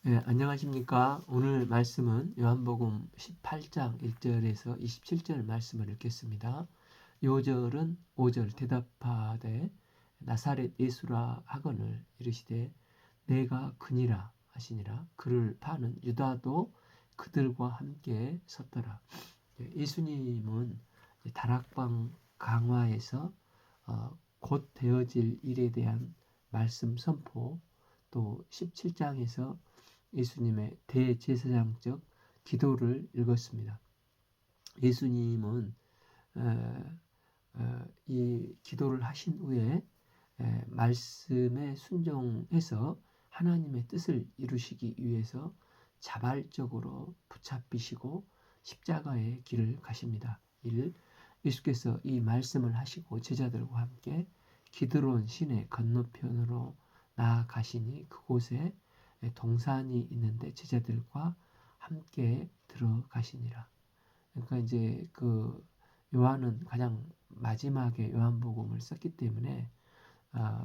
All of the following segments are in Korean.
네, 안녕하십니까. 오늘 말씀은 요한복음 18장 1절에서 27절 말씀을 읽겠습니다. 요절은 5절 대답하되 나사렛 예수라 하거늘 이르시되 내가 그니라 하시니라. 그를 파는 유다도 그들과 함께 섰더라. 예수님은 다락방 강화에서 곧 되어질 일에 대한 말씀 선포, 또 17장에서 예수님의 대제사장적 기도를 읽었습니다. 예수님은 이 기도를 하신 후에 말씀에 순종해서 하나님의 뜻을 이루시기 위해서 자발적으로 붙잡히시고 십자가의 길을 가십니다. 1. 예수께서 이 말씀을 하시고 제자들과 함께 기드론 시내 건너편으로 나아가시니 그곳에 동산이 있는데 제자들과 함께 들어가시니라. 그러니까 이제 그 요한은 가장 마지막에 요한복음을 썼기 때문에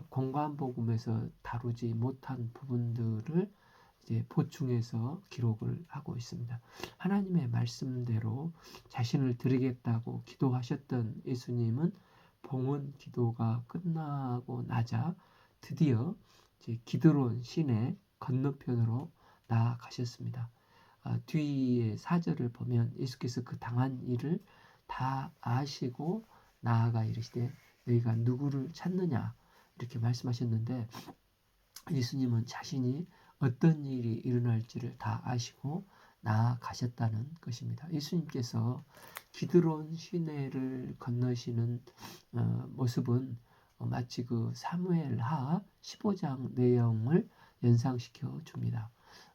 공관복음에서 다루지 못한 부분들을 이제 보충해서 기록을 하고 있습니다. 하나님의 말씀대로 자신을 드리겠다고 기도하셨던 예수님은 봉헌 기도가 끝나고 나자 드디어 이제 기드론 시내 건너편으로 나아가셨습니다. 뒤에 4절을 보면 예수께서 그 당한 일을 다 아시고 나아가 이르시되 너희가 누구를 찾느냐 이렇게 말씀하셨는데 예수님은 자신이 어떤 일이 일어날지를 다 아시고 나아가셨다는 것입니다. 예수님께서 기드론 시내를 건너시는 모습은 마치 그 사무엘하 15장 내용을 연상시켜 줍니다.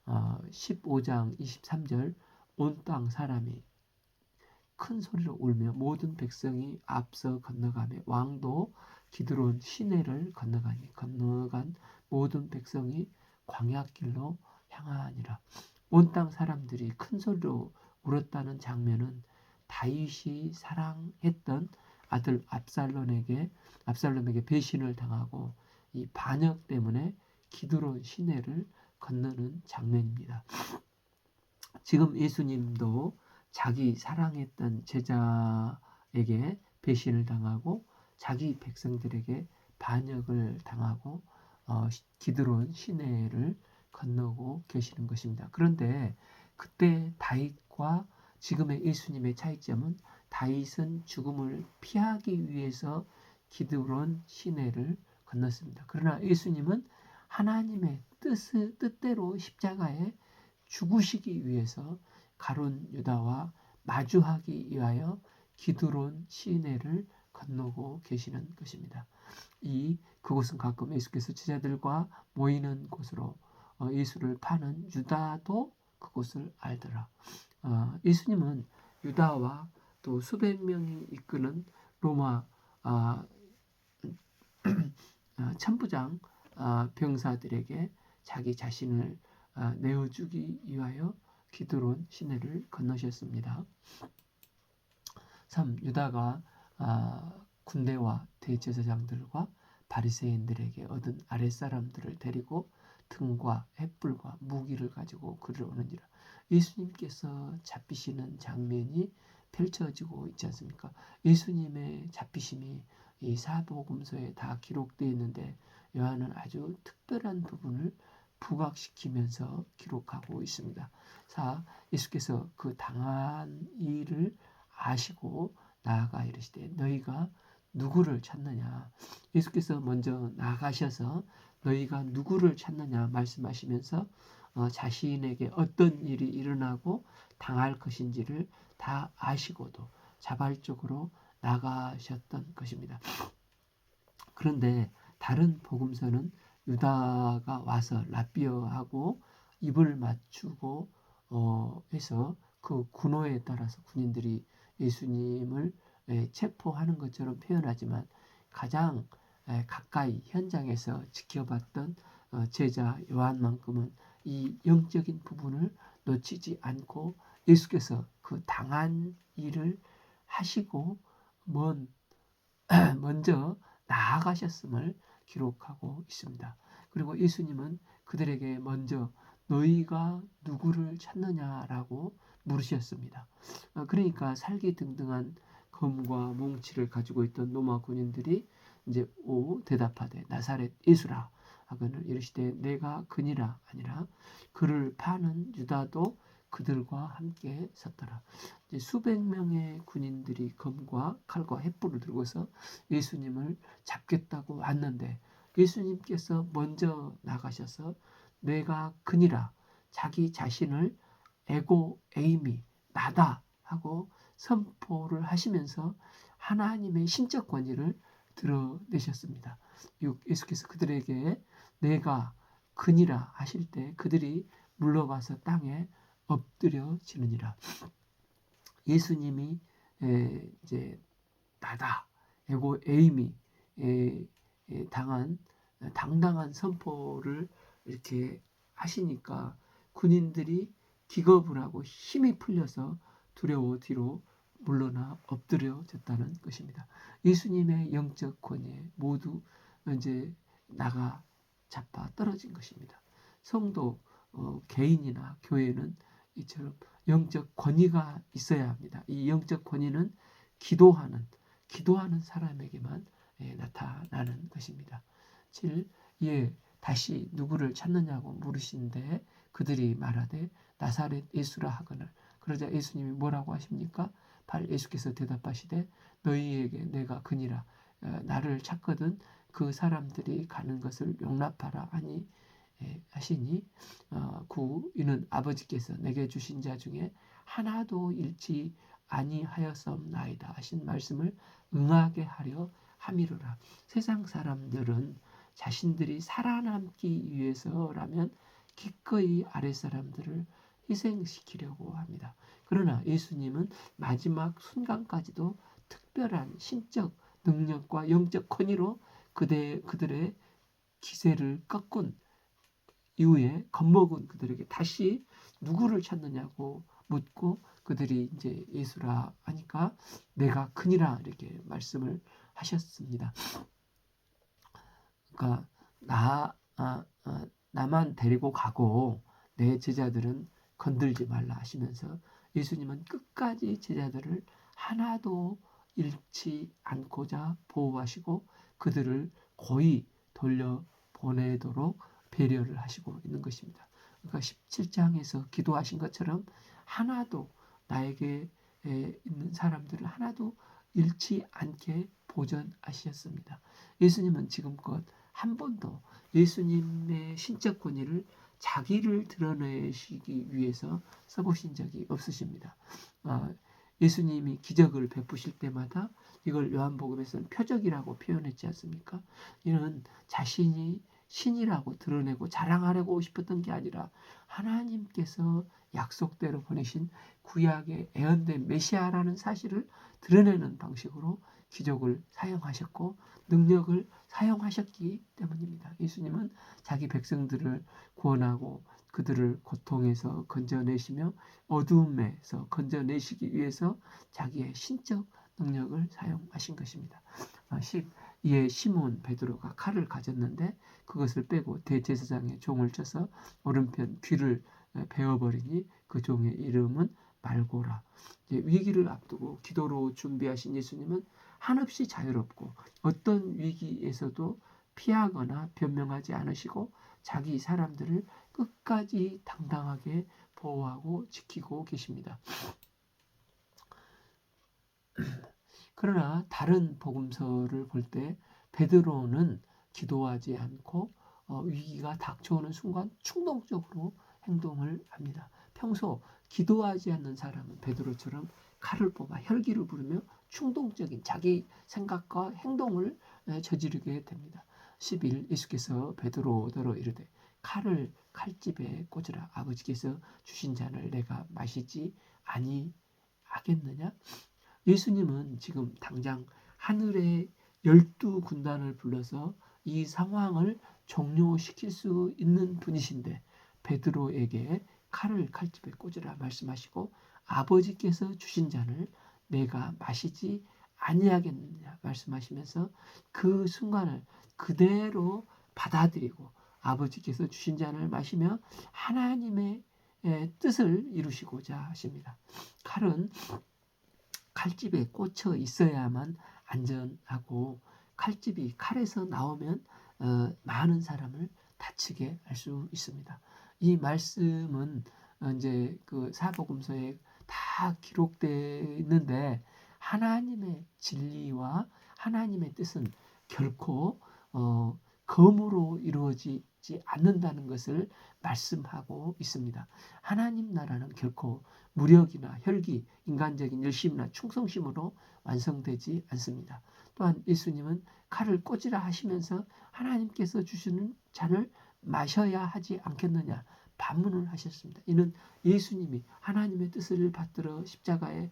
15장 23절 온 땅 사람이 큰 소리로 울며 모든 백성이 앞서 건너가며 왕도 기드론 시내를 건너간 모든 백성이 광야길로 향하니라. 온 땅 사람들이 큰 소리로 울었다는 장면은 다윗이 사랑했던 아들 압살롬에게 배신을 당하고 이 반역 때문에 기드론 시내를 건너는 장면입니다. 지금 예수님도 자기 사랑했던 제자에게 배신을 당하고 자기 백성들에게 반역을 당하고 기드론 시내를 건너고 계시는 것입니다. 그런데 그때 다윗과 지금의 예수님의 차이점은 다윗은 죽음을 피하기 위해서 기드론 시내를 건넜습니다. 그러나 예수님은 하나님의 뜻대로 십자가에 죽으시기 위해서 가룟 유다와 마주하기 위하여 기드론 시내를 건너고 계시는 것입니다. 그곳은 가끔 예수께서 제자들과 모이는 곳으로 예수를 파는 유다도 그곳을 알더라. 예수님은 유다와 또 수백 명이 이끄는 로마 천부장 병사들에게 자기 자신을 내어주기 위하여 기드론 시내를 건너셨습니다. 3. 유다가 군대와 대제사장들과 바리새인들에게 얻은 아랫사람들을 데리고 등과 횃불과 무기를 가지고 그를 오는지라. 예수님께서 잡히시는 장면이 펼쳐지고 있지 않습니까? 예수님의 잡히심이 이 사복음서에 다 기록되어 있는데 요한은 아주 특별한 부분을 부각시키면서 기록하고 있습니다. 4. 예수께서 그 당한 일을 아시고 나아가 이르시되 너희가 누구를 찾느냐. 예수께서 먼저 나가셔서 너희가 누구를 찾느냐 말씀하시면서 자신에게 어떤 일이 일어나고 당할 것인지를 다 아시고도 자발적으로 나가셨던 것입니다. 그런데 다른 복음서는 유다가 와서 라비어하고 입을 맞추고 해서 그 군호에 따라서 군인들이 예수님을 체포하는 것처럼 표현하지만 가장 가까이 현장에서 지켜봤던 제자 요한만큼은 이 영적인 부분을 놓치지 않고 예수께서 그 당한 일을 하시고 먼저 나아가셨음을 기록하고 있습니다. 그리고 예수님은 그들에게 먼저 너희가 누구를 찾느냐라고 물으셨습니다. 그러니까 살기등등한 검과 몽치를 가지고 있던 로마 군인들이 이제 대답하되 나사렛 예수라 하거늘 이르시되 내가 그니라 아니라 그를 파는 유다도 그들과 함께 섰더라. 이제 수백 명의 군인들이 검과 칼과 횃불을 들고서 예수님을 잡겠다고 왔는데 예수님께서 먼저 나가셔서 내가 그니라 자기 자신을 에고 에이미 나다 하고 선포를 하시면서 하나님의 신적 권위를 드러내셨습니다. 예수께서 그들에게 내가 그니라 하실 때 그들이 물러가서 땅에 엎드려지느니라. 예수님이 이제 나다 에고 에이미 당한 당당한 선포를 이렇게 하시니까 군인들이 기겁을 하고 힘이 풀려서 두려워 뒤로 물러나 엎드려졌다는 것입니다. 예수님의 영적 권위에 모두 이제 나가 잡아 떨어진 것입니다. 성도 개인이나 교회는 이처럼 영적 권위가 있어야 합니다. 이 영적 권위는 기도하는 사람에게만 나타나는 것입니다. 7. 다시 누구를 찾느냐고 물으시는데 그들이 말하되 나사렛 예수라 하거늘 그러자 예수님이 뭐라고 하십니까? 8. 예수께서 대답하시되 너희에게 내가 그니라 나를 찾거든 그 사람들이 가는 것을 용납하라 하니 하시니 9. 이는 아버지께서 내게 주신 자 중에 하나도 잃지 아니하였사옵나이다 하신 말씀을 응하게 하려 함이로라. 세상 사람들은 자신들이 살아남기 위해서라면 기꺼이 아랫사람들을 희생시키려고 합니다. 그러나 예수님은 마지막 순간까지도 특별한 신적 능력과 영적 권위로 그들의 기세를 꺾은 이후에 겁먹은 그들에게 다시 누구를 찾느냐고 묻고 그들이 이제 예수라 하니까 내가 그니라 이렇게 말씀을 하셨습니다. 그러니까 나만 데리고 가고 내 제자들은 건들지 말라 하시면서 예수님은 끝까지 제자들을 하나도 잃지 않고자 보호하시고 그들을 고이 돌려보내도록 배려를 하시고 있는 것입니다. 그러니까 17장에서 기도하신 것처럼 하나도 나에게 있는 사람들을 하나도 잃지 않게 보전하셨습니다. 예수님은 지금껏 한 번도 예수님의 신적 권위를 자기를 드러내시기 위해서 써보신 적이 없으십니다. 예수님이 기적을 베푸실 때마다 이걸 요한복음에서는 표적이라고 표현했지 않습니까? 이는 자신이 신이라고 드러내고 자랑하려고 싶었던 게 아니라 하나님께서 약속대로 보내신 구약의 예언된 메시아라는 사실을 드러내는 방식으로 기적을 사용하셨고 능력을 사용하셨기 때문입니다. 예수님은 자기 백성들을 구원하고 그들을 고통에서 건져내시며 어두움에서 건져내시기 위해서 자기의 신적 능력을 사용하신 것입니다. 10. 이에 시몬 베드로가 칼을 가졌는데 그것을 빼고 대제사장의 종을 쳐서 오른편 귀를 베어버리니 그 종의 이름은 말고라. 위기를 앞두고 기도로 준비하신 예수님은 한없이 자유롭고 어떤 위기에서도 피하거나 변명하지 않으시고 자기 사람들을 끝까지 당당하게 보호하고 지키고 계십니다. 그러나 다른 복음서를 볼 때 베드로는 기도하지 않고 위기가 닥쳐오는 순간 충동적으로 행동을 합니다. 평소 기도하지 않는 사람은 베드로처럼 칼을 뽑아 혈기를 부르며 충동적인 자기 생각과 행동을 저지르게 됩니다. 11. 예수께서 베드로더러 이르되 칼을 칼집에 꽂으라. 아버지께서 주신 잔을 내가 마시지 아니하겠느냐? 예수님은 지금 당장 하늘의 12군단을 불러서 이 상황을 종료시킬 수 있는 분이신데 베드로에게 칼을 칼집에 꽂으라 말씀하시고 아버지께서 주신 잔을 내가 마시지 아니하겠느냐 말씀하시면서 그 순간을 그대로 받아들이고 아버지께서 주신 잔을 마시며 하나님의 뜻을 이루시고자 하십니다. 칼은 칼집에 꽂혀 있어야만 안전하고 칼집이 칼에서 나오면 많은 사람을 다치게 할 수 있습니다. 이 말씀은 이제 그 사복음서에 다 기록되어 있는데 하나님의 진리와 하나님의 뜻은 결코 검으로 이루어지지 않는다는 것을 말씀하고 있습니다. 하나님 나라는 결코 무력이나 혈기, 인간적인 열심이나 충성심으로 완성되지 않습니다. 또한 예수님은 칼을 꽂으라 하시면서 하나님께서 주시는 잔을 마셔야 하지 않겠느냐 반문을 하셨습니다. 이는 예수님이 하나님의 뜻을 받들어 십자가에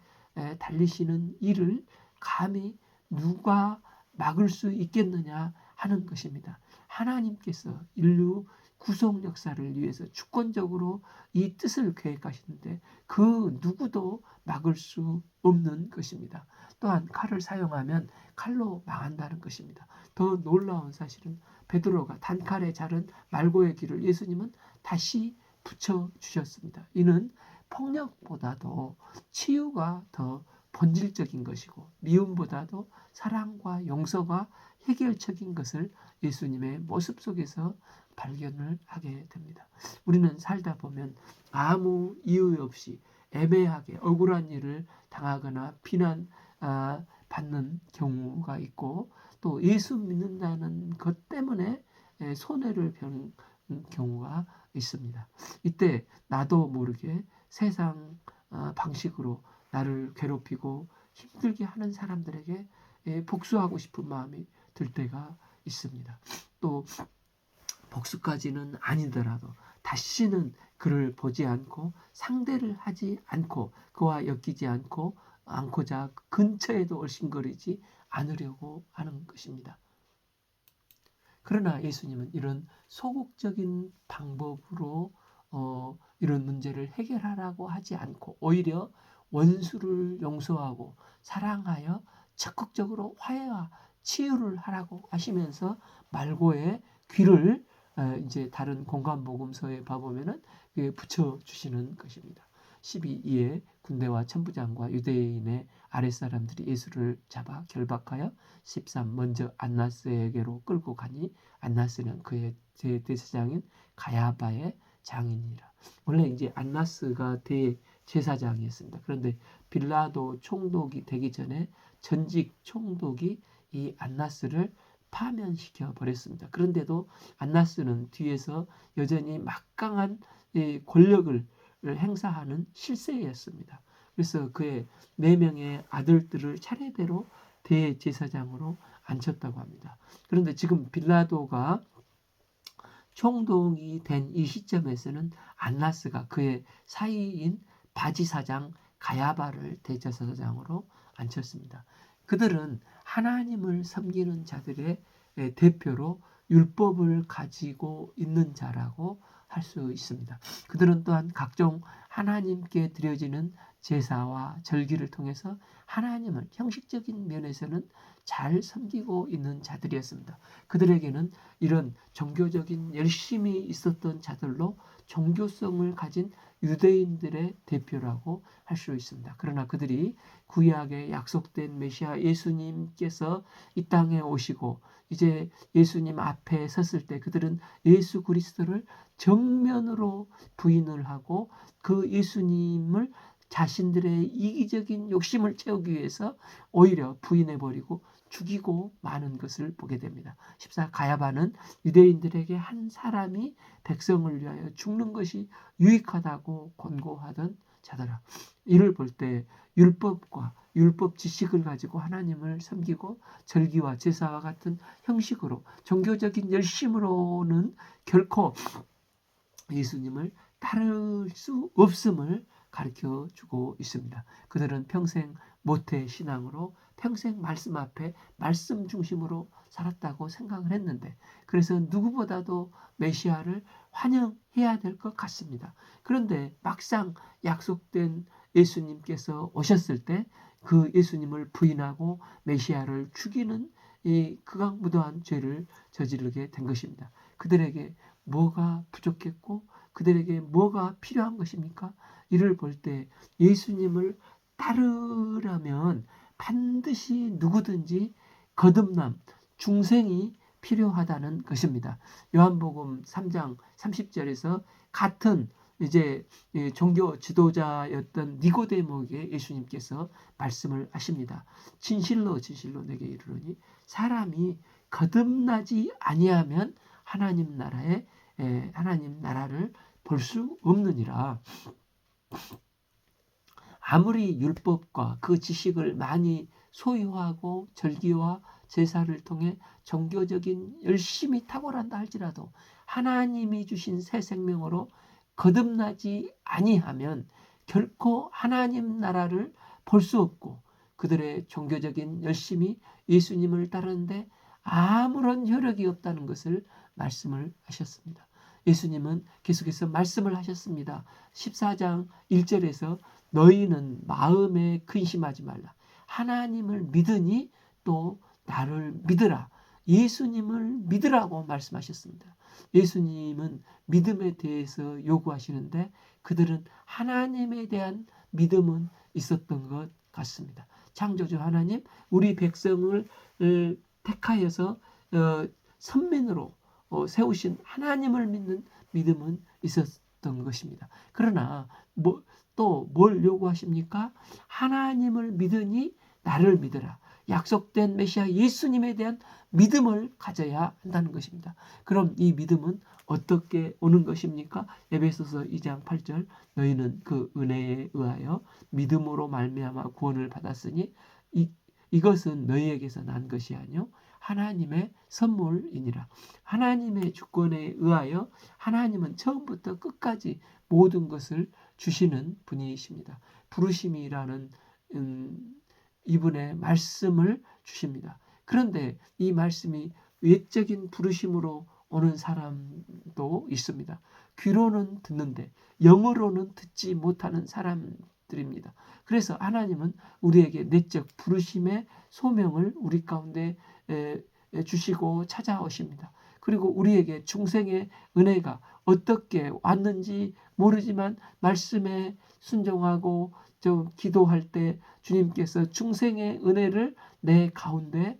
달리시는 일을 감히 누가 막을 수 있겠느냐 하는 것입니다. 하나님께서 인류 구속 역사를 위해서 주권적으로 이 뜻을 계획하시는데 그 누구도 막을 수 없는 것입니다. 또한 칼을 사용하면 칼로 망한다는 것입니다. 더 놀라운 사실은 베드로가 단칼에 자른 말고의 귀를 예수님은 다시 붙여주셨습니다. 이는 폭력보다도 치유가 더 본질적인 것이고 미움보다도 사랑과 용서가 해결책인 것을 예수님의 모습 속에서 발견을 하게 됩니다. 우리는 살다 보면 아무 이유 없이 애매하게 억울한 일을 당하거나 비난 받는 경우가 있고 또 예수 믿는다는 것 때문에 손해를 보는 경우가 있습니다. 이때 나도 모르게 세상 방식으로 나를 괴롭히고 힘들게 하는 사람들에게 복수하고 싶은 마음이 들 때가 있습니다. 또 복수까지는 아니더라도 다시는 그를 보지 않고 상대를 하지 않고 그와 엮이지 않고자 근처에도 얼씬거리지 않으려고 하는 것입니다. 그러나 예수님은 이런 소극적인 방법으로 이런 문제를 해결하라고 하지 않고 오히려 원수를 용서하고 사랑하여 적극적으로 화해와 치유를 하라고 하시면서 말고의 귀를 이제 다른 공간 복음서에 봐보면은 붙여 주시는 것입니다. 12에 군대와 천부장과 유대인의 아랫사람들이 예수를 잡아 결박하여 13 먼저 안나스에게로 끌고 가니 안나스는 그의 대제사장인 가야바의 장인이라. 원래 이제 안나스가 대제사장이었습니다. 그런데 빌라도 총독이 되기 전에 전직 총독이 이 안나스를 파면시켜 버렸습니다. 그런데도 안나스는 뒤에서 여전히 막강한 권력을 행사하는 실세였습니다. 그래서 그의 4명의 아들들을 차례대로 대제사장으로 앉혔다고 합니다. 그런데 지금 빌라도가 총독이 된 이 시점에서는 안나스가 그의 사이인 바지사장 가야바를 대제사장으로 앉혔습니다. 그들은 하나님을 섬기는 자들의 대표로 율법을 가지고 있는 자라고 할 수 있습니다. 그들은 또한 각종 하나님께 드려지는 제사와 절기를 통해서 하나님을 형식적인 면에서는 잘 섬기고 있는 자들이었습니다. 그들에게는 이런 종교적인 열심이 있었던 자들로 종교성을 가진 유대인들의 대표라고 할 수 있습니다. 그러나 그들이 구약에 약속된 메시아 예수님께서 이 땅에 오시고 이제 예수님 앞에 섰을 때 그들은 예수 그리스도를 정면으로 부인을 하고 그 예수님을 자신들의 이기적인 욕심을 채우기 위해서 오히려 부인해버리고 죽이고 마는 것을 보게 됩니다. 14 가야바는 유대인들에게 한 사람이 백성을 위하여 죽는 것이 유익하다고 권고하던 자더라. 이를 볼 때 율법과 율법 지식을 가지고 하나님을 섬기고 절기와 제사와 같은 형식으로 종교적인 열심으로는 결코 예수님을 따를 수 없음을 가르쳐 주고 있습니다. 그들은 평생 모태 신앙으로 평생 말씀 앞에 말씀 중심으로 살았다고 생각을 했는데 그래서 누구보다도 메시아를 환영해야 될 것 같습니다. 그런데 막상 약속된 예수님께서 오셨을 때 그 예수님을 부인하고 메시아를 죽이는 이 극악무도한 죄를 저지르게 된 것입니다. 그들에게 뭐가 부족했고 그들에게 뭐가 필요한 것입니까? 이를 볼 때 예수님을 따르려면 반드시 누구든지 거듭남, 중생이 필요하다는 것입니다. 요한복음 3장 30절에서 같은 이제 종교 지도자였던 니고데모에게 예수님께서 말씀을 하십니다. 진실로 진실로 내게 이르노니 사람이 거듭나지 아니하면 하나님 나라를 볼 수 없느니라. 아무리 율법과 그 지식을 많이 소유하고 절기와 제사를 통해 종교적인 열심이 탁월한다 할지라도 하나님이 주신 새 생명으로 거듭나지 아니하면 결코 하나님 나라를 볼 수 없고 그들의 종교적인 열심이 예수님을 따르는데 아무런 효력이 없다는 것을 말씀을 하셨습니다. 예수님은 계속해서 말씀을 하셨습니다. 14장 1절에서 너희는 마음에 근심하지 말라. 하나님을 믿으니 또 나를 믿으라. 예수님을 믿으라고 말씀하셨습니다. 예수님은 믿음에 대해서 요구하시는데 그들은 하나님에 대한 믿음은 있었던 것 같습니다. 창조주 하나님, 우리 백성을 택하여서 선민으로 세우신 하나님을 믿는 믿음은 있었던 것입니다. 그러나 또 뭘 요구하십니까? 하나님을 믿으니 나를 믿으라. 약속된 메시아 예수님에 대한 믿음을 가져야 한다는 것입니다. 그럼 이 믿음은 어떻게 오는 것입니까? 에베소서 2장 8절 너희는 그 은혜에 의하여 믿음으로 말미암아 구원을 받았으니 이것은 너희에게서 난 것이 아니요 하나님의 선물이니라. 하나님의 주권에 의하여 하나님은 처음부터 끝까지 모든 것을 주시는 분이십니다. 부르심이라는 이분의 말씀을 주십니다. 그런데 이 말씀이 외적인 부르심으로 오는 사람도 있습니다. 귀로는 듣는데 영어로는 듣지 못하는 사람들입니다. 그래서 하나님은 우리에게 내적 부르심의 소명을 우리 가운데 주시고 찾아오십니다. 그리고 우리에게 중생의 은혜가 어떻게 왔는지 모르지만 말씀에 순종하고 좀 기도할 때 주님께서 중생의 은혜를 내 가운데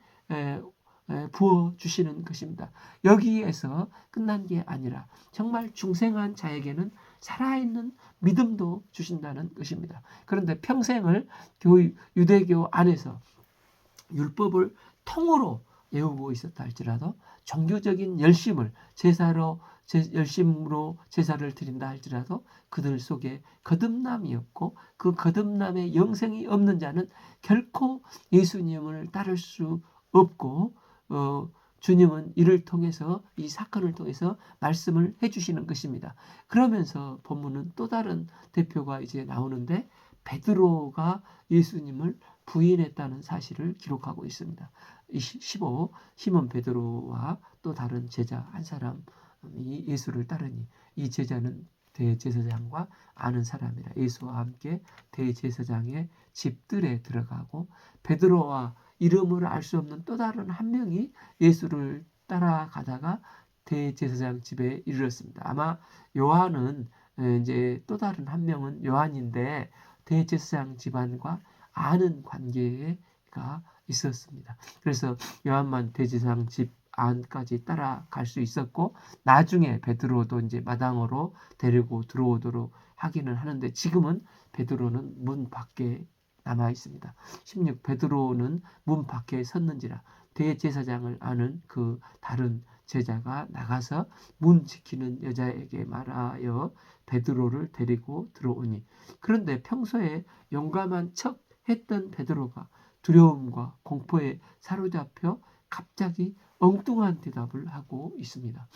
부어 주시는 것입니다. 여기에서 끝난 게 아니라 정말 중생한 자에게는 살아있는 믿음도 주신다는 것입니다. 그런데 평생을 유대교 안에서 율법을 통으로 외우고 있었다 할지라도 종교적인 열심으로 제사를 드린다 할지라도 그들 속에 거듭남이 없고 그 거듭남의 영생이 없는 자는 결코 예수님을 따를 수 없고 주님은 이를 통해서 이 사건을 통해서 말씀을 해주시는 것입니다. 그러면서 본문은 또 다른 대표가 이제 나오는데 베드로가 예수님을 부인했다는 사실을 기록하고 있습니다. 15 시몬 베드로와 또 다른 제자 한 사람이 예수를 따르니 이 제자는 대제사장과 아는 사람이라 예수와 함께 대제사장의 집들에 들어가고 베드로와 이름을 알 수 없는 또 다른 한 명이 예수를 따라가다가 대제사장 집에 이르렀습니다. 아마 요한은 이제 또 다른 한 명은 요한인데 대제사장 집안과 아는 관계가 있었습니다. 그래서 요한만 대제사장 집 안까지 따라갈 수 있었고 나중에 베드로도 이제 마당으로 데리고 들어오도록 하기는 하는데 지금은 베드로는 문 밖에 남아 있습니다. 16 베드로는 문 밖에 섰는지라 대제사장을 아는 그 다른 제자가 나가서 문 지키는 여자에게 말하여 베드로를 데리고 들어오니 그런데 평소에 용감한 척 했던 베드로가 두려움과 공포에 사로잡혀 갑자기 엉뚱한 대답을 하고 있습니다.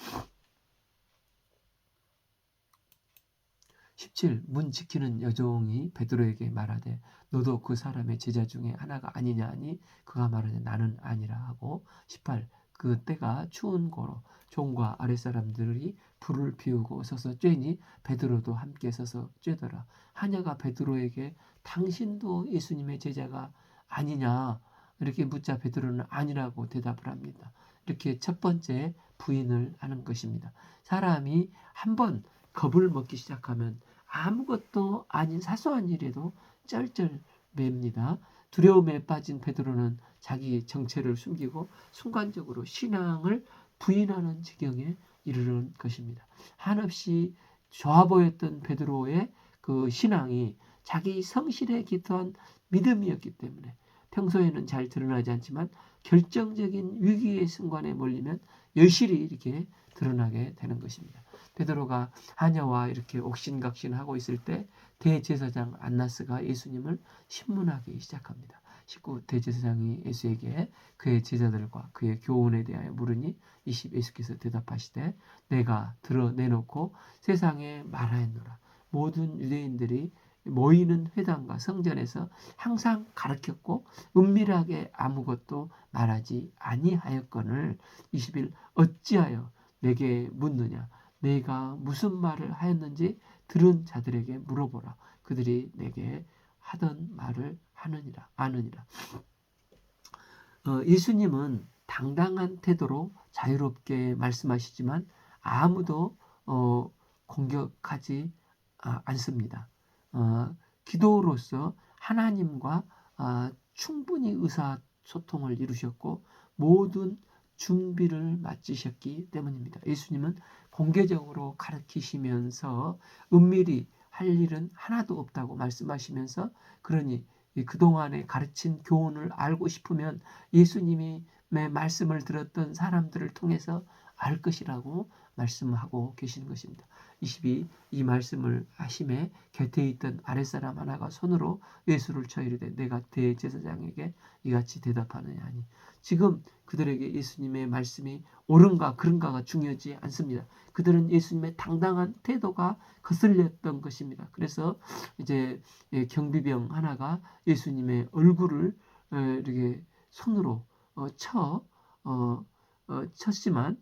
17 문 지키는 여종이 베드로에게 말하되 너도 그 사람의 제자 중에 하나가 아니냐 하니 그가 말하되 나는 아니라 하고 18 그 때가 추운 고로 종과 아랫사람들이 불을 피우고 서서 쬐니 베드로도 함께 서서 쬐더라. 하녀가 베드로에게 당신도 예수님의 제자가 아니냐 이렇게 묻자 베드로는 아니라고 대답을 합니다. 이렇게 첫 번째 부인을 하는 것입니다. 사람이 한번 겁을 먹기 시작하면 아무것도 아닌 사소한 일에도 쩔쩔 맵니다. 두려움에 빠진 베드로는 자기 정체를 숨기고 순간적으로 신앙을 부인하는 지경에 이르는 것입니다. 한없이 좋아 보였던 베드로의 그 신앙이 자기 성실에 기초한 믿음이었기 때문에 평소에는 잘 드러나지 않지만 결정적인 위기의 순간에 몰리면 여실히 이렇게 드러나게 되는 것입니다. 베드로가 하녀와 이렇게 옥신각신하고 있을 때 대제사장 안나스가 예수님을 신문하기 시작합니다. 19 대제사장이 예수에게 그의 제자들과 그의 교훈에 대하여 물으니 예수께서 대답하시되 내가 드러내놓고 세상에 말하였노라. 모든 유대인들이 모이는 회당과 성전에서 항상 가르쳤고 은밀하게 아무것도 말하지 아니하였거늘 20일 어찌하여 내게 묻느냐. 내가 무슨 말을 하였는지 들은 자들에게 물어보라. 그들이 내게 하던 말을 아느니라. 예수님은 당당한 태도로 자유롭게 말씀하시지만 아무도 공격하지 않습니다. 기도로서 하나님과 충분히 의사소통을 이루셨고 모든 준비를 마치셨기 때문입니다. 예수님은 공개적으로 가르치시면서 은밀히 할 일은 하나도 없다고 말씀하시면서 그러니 그동안에 가르친 교훈을 알고 싶으면 예수님이 말씀을 들었던 사람들을 통해서 알 것이라고 말씀하고 계시는 것입니다. 22. 이 말씀을 하심에 곁에 있던 아랫사람 하나가 손으로 예수를 쳐 이르되 내가 대제사장에게 이같이 대답하느냐 하니 지금 그들에게 예수님의 말씀이 옳은가 그른가가 중요하지 않습니다. 그들은 예수님의 당당한 태도가 거슬렸던 것입니다. 그래서 이제 경비병 하나가 예수님의 얼굴을 이렇게 손으로 쳤지만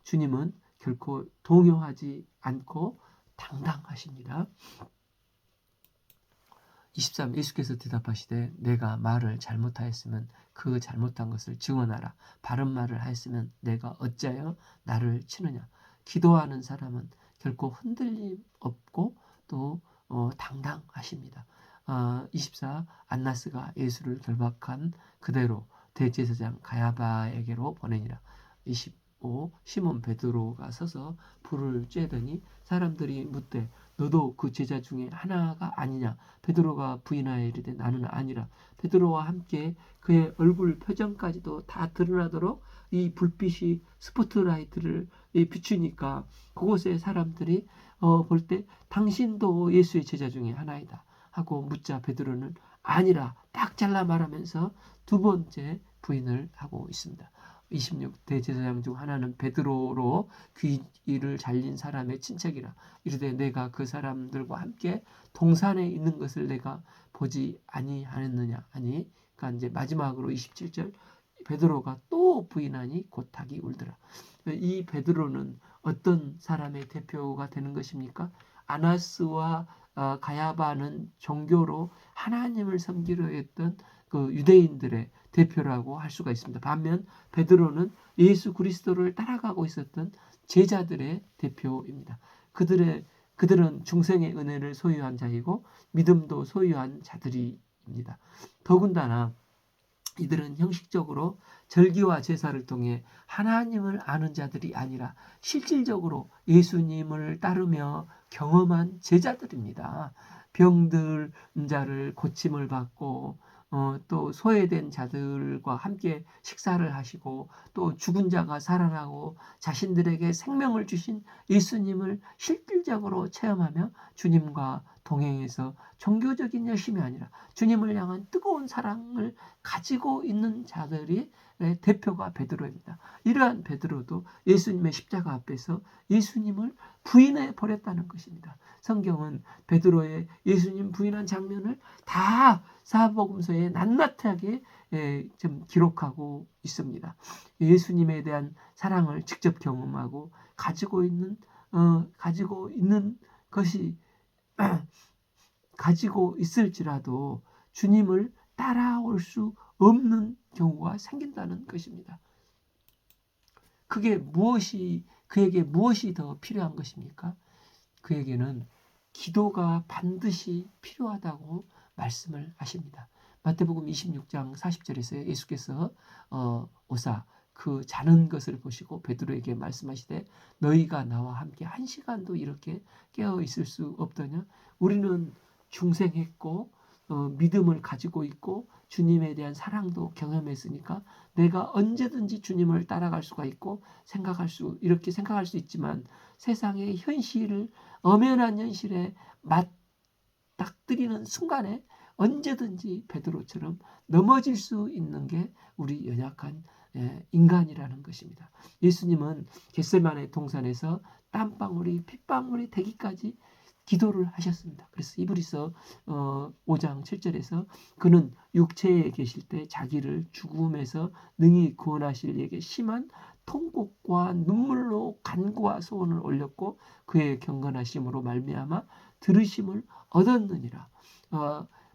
주님은 결코 동요하지 않고 당당하십니다. 23. 예수께서 대답하시되 내가 말을 잘못하였으면 그 잘못한 것을 증언하라. 바른 말을 하였으면 내가 어찌하여 나를 치느냐. 기도하는 사람은 결코 흔들림 없고 또 당당하십니다. 24. 안나스가 예수를 결박한 그대로 대제사장 가야바에게로 보내니라. 25. 시몬 베드로가 서서 불을 쬐더니 사람들이 묻되 너도 그 제자 중에 하나가 아니냐. 베드로가 부인하여 이르되 나는 아니라. 베드로와 함께 그의 얼굴 표정까지도 다 드러나도록 이 불빛이 스포트라이트를 비추니까 그곳에 사람들이 볼 때 당신도 예수의 제자 중에 하나이다 하고 묻자 베드로는 아니라 딱 잘라 말하면서 두 번째 부인을 하고 있습니다. 26 대제사장 중 하나는 베드로로 귀를 잘린 사람의 친척이라 이르되 내가 그 사람들과 함께 동산에 있는 것을 내가 보지 아니하였느냐 하니 그러니까 이제 마지막으로 27절 베드로가 또 부인하니 곧 닭이 울더라. 이 베드로는 어떤 사람의 대표가 되는 것입니까? 아나스와 가야바는 종교로 하나님을 섬기려 했던 그 유대인들의 대표라고 할 수가 있습니다. 반면 베드로는 예수 그리스도를 따라가고 있었던 제자들의 대표입니다. 그들은 중생의 은혜를 소유한 자이고 믿음도 소유한 자들입니다. 더군다나 이들은 형식적으로 절기와 제사를 통해 하나님을 아는 자들이 아니라 실질적으로 예수님을 따르며 경험한 제자들입니다. 병든 자를 고침을 받고 또 소외된 자들과 함께 식사를 하시고 또 죽은 자가 살아나고 자신들에게 생명을 주신 예수님을 실질적으로 체험하며 주님과 동행해서 종교적인 열심이 아니라 주님을 향한 뜨거운 사랑을 가지고 있는 자들이 대표가 베드로입니다. 이러한 베드로도 예수님의 십자가 앞에서 예수님을 부인해 버렸다는 것입니다. 성경은 베드로의 예수님 부인한 장면을 다 사복음서에 낱낱하게 좀 기록하고 있습니다. 예수님에 대한 사랑을 직접 경험하고 가지고 있는 것이 가지고 있을지라도 주님을 따라올 수 없는 경우가 생긴다는 것입니다. 그에게 무엇이 더 필요한 것입니까? 그에게는 기도가 반드시 필요하다고 말씀을 하십니다. 마태복음 26장 40절에서 예수께서 오사 그 자는 것을 보시고 베드로에게 말씀하시되 너희가 나와 함께 한 시간도 이렇게 깨어 있을 수 없더냐? 우리는 중생했고 믿음을 가지고 있고 주님에 대한 사랑도 경험했으니까 내가 언제든지 주님을 따라갈 수가 있고 이렇게 생각할 수 있지만 세상의 현실을 엄연한 현실에 맞닥뜨리는 순간에 언제든지 베드로처럼 넘어질 수 있는 게 우리 연약한 인간이라는 것입니다. 예수님은 겟세마네 동산에서 땀방울이 핏방울이 되기까지 기도를 하셨습니다. 그래서 이브리서 5장 7절에서 그는 육체에 계실 때 자기를 죽음에서 능히 구원하실 이에게 심한 통곡과 눈물로 간구와 소원을 올렸고 그의 경건하심으로 말미암아 들으심을 얻었느니라.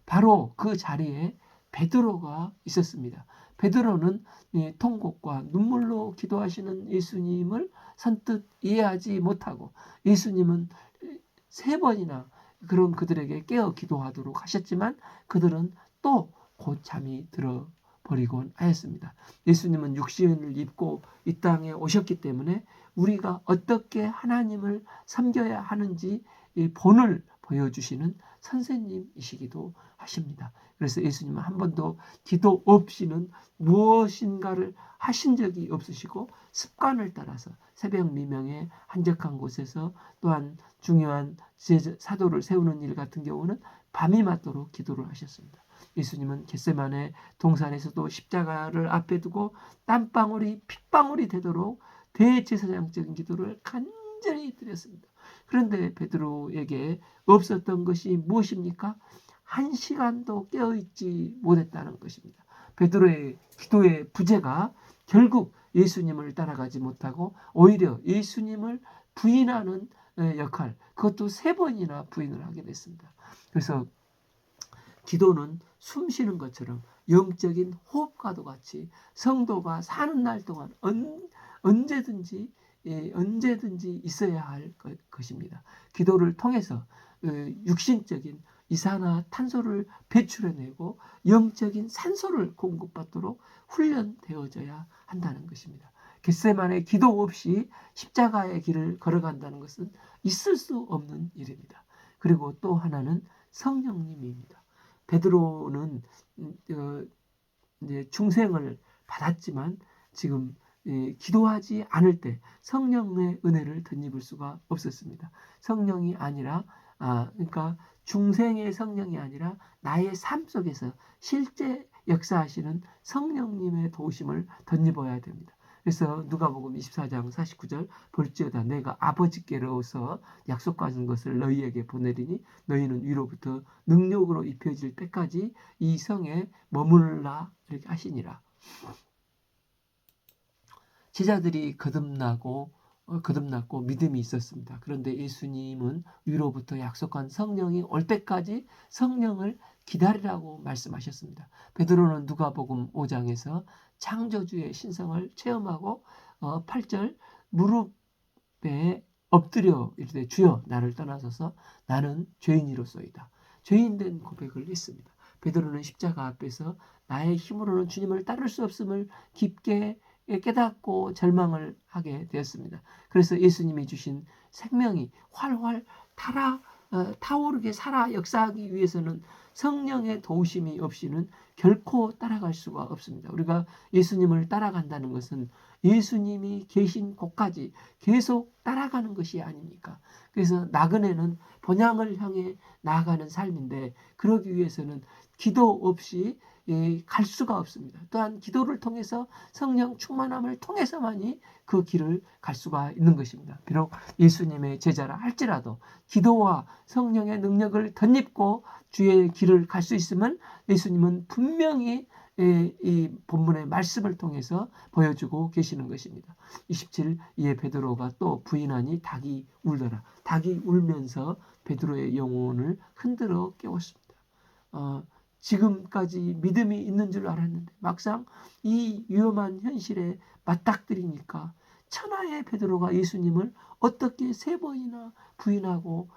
바로 그 자리에 베드로가 있었습니다. 베드로는 통곡과 눈물로 기도하시는 예수님을 선뜻 이해하지 못하고 예수님은 3번이나 그런 그들에게 깨어 기도하도록 하셨지만 그들은 또 곧 잠이 들어버리곤 하였습니다. 예수님은 육신을 입고 이 땅에 오셨기 때문에 우리가 어떻게 하나님을 섬겨야 하는지 본을 보여주시는 선생님이시기도 하십니다. 그래서 예수님은 한 번도 기도 없이는 무엇인가를 하신 적이 없으시고 습관을 따라서 새벽 미명에 한적한 곳에서 또한 중요한 사도를 세우는 일 같은 경우는 밤이 맞도록 기도를 하셨습니다. 예수님은 겟세마네 동산에서도 십자가를 앞에 두고 땀방울이 핏방울이 되도록 대제사장적인 기도를 간절히 드렸습니다. 그런데 베드로에게 없었던 것이 무엇입니까? 한 시간도 깨어있지 못했다는 것입니다. 베드로의 기도의 부재가 결국 예수님을 따라가지 못하고 오히려 예수님을 부인하는 역할, 그것도 3번이나 부인을 하게 됐습니다. 그래서 기도는 숨 쉬는 것처럼 영적인 호흡과도 같이 성도가 사는 날 동안 언제든지 있어야 할 것입니다. 기도를 통해서 육신적인 이산화탄소를 배출해내고 영적인 산소를 공급받도록 훈련되어져야 한다는 것입니다. 겟세마네 기도 없이 십자가의 길을 걸어간다는 것은 있을 수 없는 일입니다. 그리고 또 하나는 성령님입니다. 베드로는 이제 중생을 받았지만 지금 기도하지 않을 때 성령의 은혜를 덧입을 수가 없었습니다. 성령이 아니라 그러니까 중생의 성령이 아니라 나의 삶 속에서 실제 역사하시는 성령님의 도우심을 덧입어야 됩니다. 그래서 누가복음 24장 49절 볼지어다 내가 아버지께로서 약속하신 것을 너희에게 보내리니 너희는 위로부터 능력으로 입혀질 때까지 이 성에 머물라 이렇게 하시니라. 제자들이 거듭났고 믿음이 있었습니다. 그런데 예수님은 위로부터 약속한 성령이 올 때까지 성령을 기다리라고 말씀하셨습니다. 베드로는 누가복음 5장에서 창조주의 신성을 체험하고 8절 무릎에 엎드려 이르되 주여 나를 떠나소서 나는 죄인이로소이다. 죄인된 고백을 했습니다. 베드로는 십자가 앞에서 나의 힘으로는 주님을 따를 수 없음을 깊게 깨닫고 절망을 하게 되었습니다. 그래서 예수님이 주신 생명이 활활 타오르게 살아 역사하기 위해서는 성령의 도우심이 없이는 결코 따라갈 수가 없습니다. 우리가 예수님을 따라간다는 것은 예수님이 계신 곳까지 계속 따라가는 것이 아닙니까? 그래서 나그네는 본향을 향해 나아가는 삶인데 그러기 위해서는 기도 없이 갈 수가 없습니다. 또한 기도를 통해서 성령 충만함을 통해서만이 그 길을 갈 수가 있는 것입니다. 비록 예수님의 제자라 할지라도 기도와 성령의 능력을 덧입고 주의 길을 갈 수 있으면 예수님은 분명히 이 본문의 말씀을 통해서 보여주고 계시는 것입니다. 27 이에 베드로가 또 부인하니 닭이 울더라. 닭이 울면서 베드로의 영혼을 흔들어 깨웠습니다. 지금까지 믿음이 있는 줄 알았는데 막상 이 위험한 현실에 맞닥뜨리니까 천하의 베드로가 예수님을 어떻게 3번이나 부인하고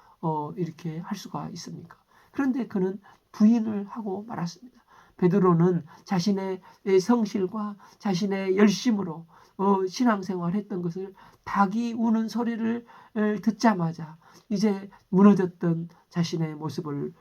이렇게 할 수가 있습니까? 그런데 그는 부인을 하고 말았습니다. 베드로는 자신의 성실과 자신의 열심으로 신앙생활 했던 것을 닭이 우는 소리를 듣자마자 이제 무너졌던 자신의 모습을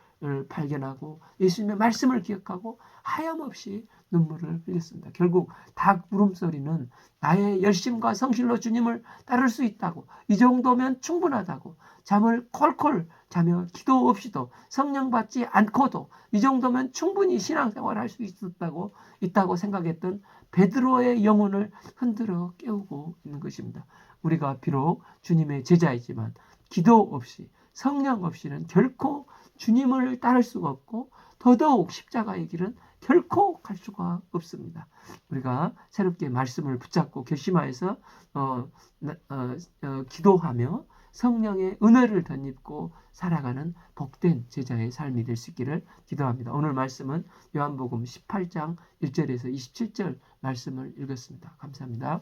발견하고 예수님의 말씀을 기억하고 하염없이 눈물을 흘렸습니다. 결국 닭 울음소리는 나의 열심과 성실로 주님을 따를 수 있다고, 이 정도면 충분하다고, 잠을 콜콜 자며 기도 없이도 성령 받지 않고도 이 정도면 충분히 신앙생활을 할 수 있다고 생각했던 베드로의 영혼을 흔들어 깨우고 있는 것입니다. 우리가 비록 주님의 제자이지만 기도 없이 성령 없이는 결코 주님을 따를 수가 없고 더더욱 십자가의 길은 결코 갈 수가 없습니다. 우리가 새롭게 말씀을 붙잡고 결심하여서 기도하며 성령의 은혜를 덧입고 살아가는 복된 제자의 삶이 될 수 있기를 기도합니다. 오늘 말씀은 요한복음 18장 1절에서 27절 말씀을 읽었습니다. 감사합니다.